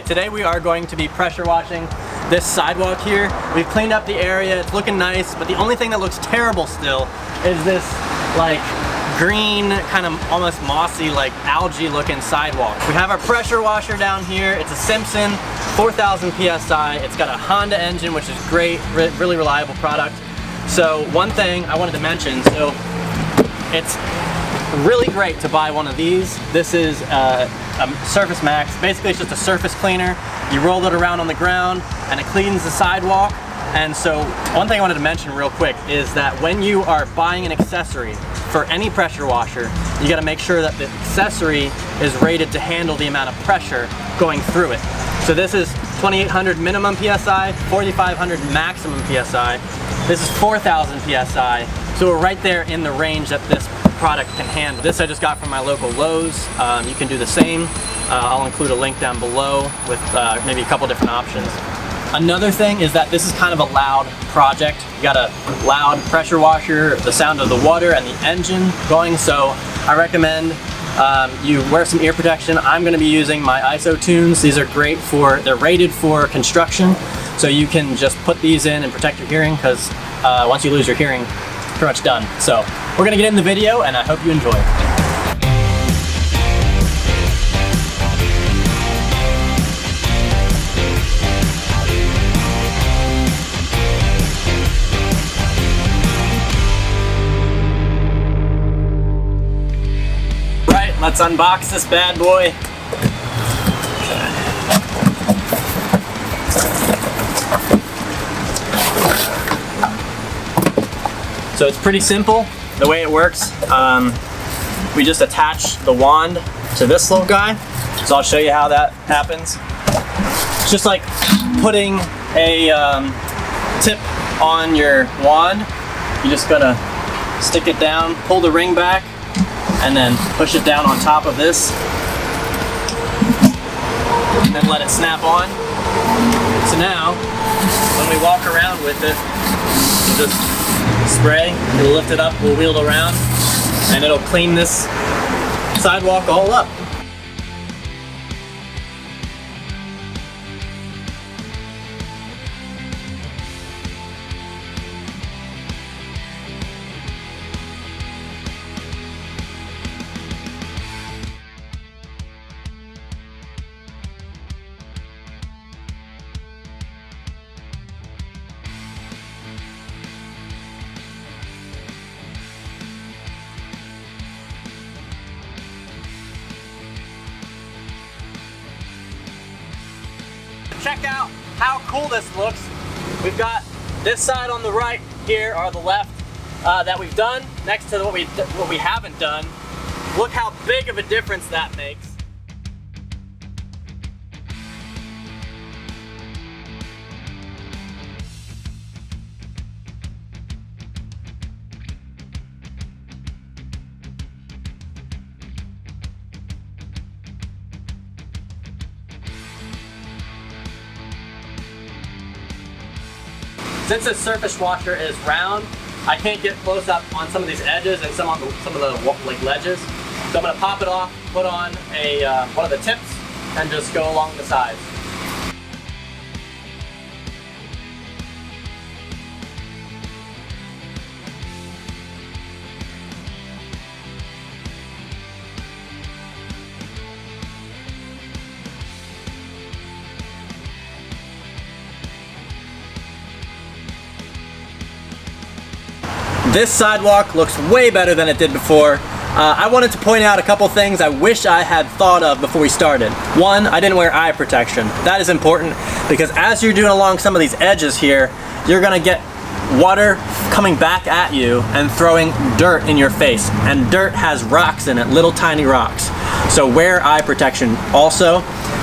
Alright, today we are going to be pressure washing this sidewalk here. We've cleaned up the area, it's looking nice, but the only thing that looks terrible still is this like green, kind of almost mossy, like algae looking sidewalk. We have our pressure washer down here. It's a Simpson, 4,000 PSI. It's got a Honda engine, which is great, really reliable product. So one thing I wanted to mention, so it's really great to buy one of these. This is a Surface Max. Basically it's just a surface cleaner. You roll it around on the ground and it cleans the sidewalk. And so one thing I wanted to mention real quick is that when you are buying an accessory for any pressure washer, you got to make sure that the accessory is rated to handle the amount of pressure going through it. So this is 2,800 minimum PSI, 4,500 maximum PSI. This is 4,000 PSI. So we're right there in the range that this product can handle. This I just got from my local Lowe's. You can do the same. I'll include a link down below with maybe a couple different options. Another thing is that this is kind of a loud project. You got a loud pressure washer, the sound of the water and the engine going, so I recommend you wear some ear protection. I'm going to be using my ISOtunes. These are great they're rated for construction, so you can just put these in and protect your hearing, because once you lose your hearing, it's pretty much done. So we're going to get in the video and I hope you enjoy. Let's unbox this bad boy. So it's pretty simple, the way it works. We just attach the wand to this little guy. So I'll show you how that happens. It's just like putting a tip on your wand. You're just gonna stick it down, pull the ring back, and then push it down on top of this, and then let it snap on. So now, when we walk around with it, we'll just spray, we'll lift it up, we'll wheel it around, and it'll clean this sidewalk all up. Check out how cool this looks. We've got this side on the right here, or the left, that we've done next to what we haven't done. Look how big of a difference that makes. Since this surface washer is round, I can't get close up on some of these edges and some of the like ledges. So I'm going to pop it off, put on one of the tips, and just go along the sides. This sidewalk looks way better than it did before. I wanted to point out a couple things I wish I had thought of before we started. One, I didn't wear eye protection. That is important because as you're doing along some of these edges here, you're gonna get water coming back at you and throwing dirt in your face. And dirt has rocks in it, little tiny rocks. So wear eye protection also.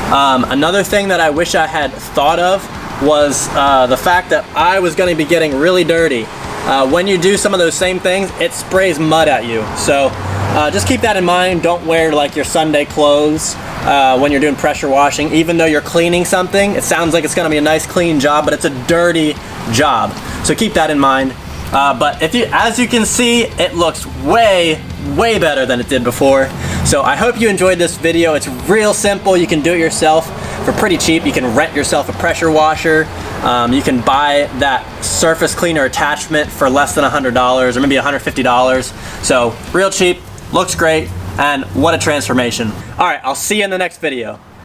Another thing that I wish I had thought of was the fact that I was gonna be getting really dirty. When you do some of those same things, it sprays mud at you. So just keep that in mind. Don't wear like your Sunday clothes when you're doing pressure washing. Even though you're cleaning something, it sounds like it's gonna be a nice clean job, but it's a dirty job. So keep that in mind. But as you can see, it looks way better than it did before. So I hope you enjoyed this video. It's real simple. You can do it yourself. for pretty cheap. You can rent yourself a pressure washer. You can buy that surface cleaner attachment for less than $100 or maybe $150. So real cheap, looks great, and what a transformation. All right, I'll see you in the next video.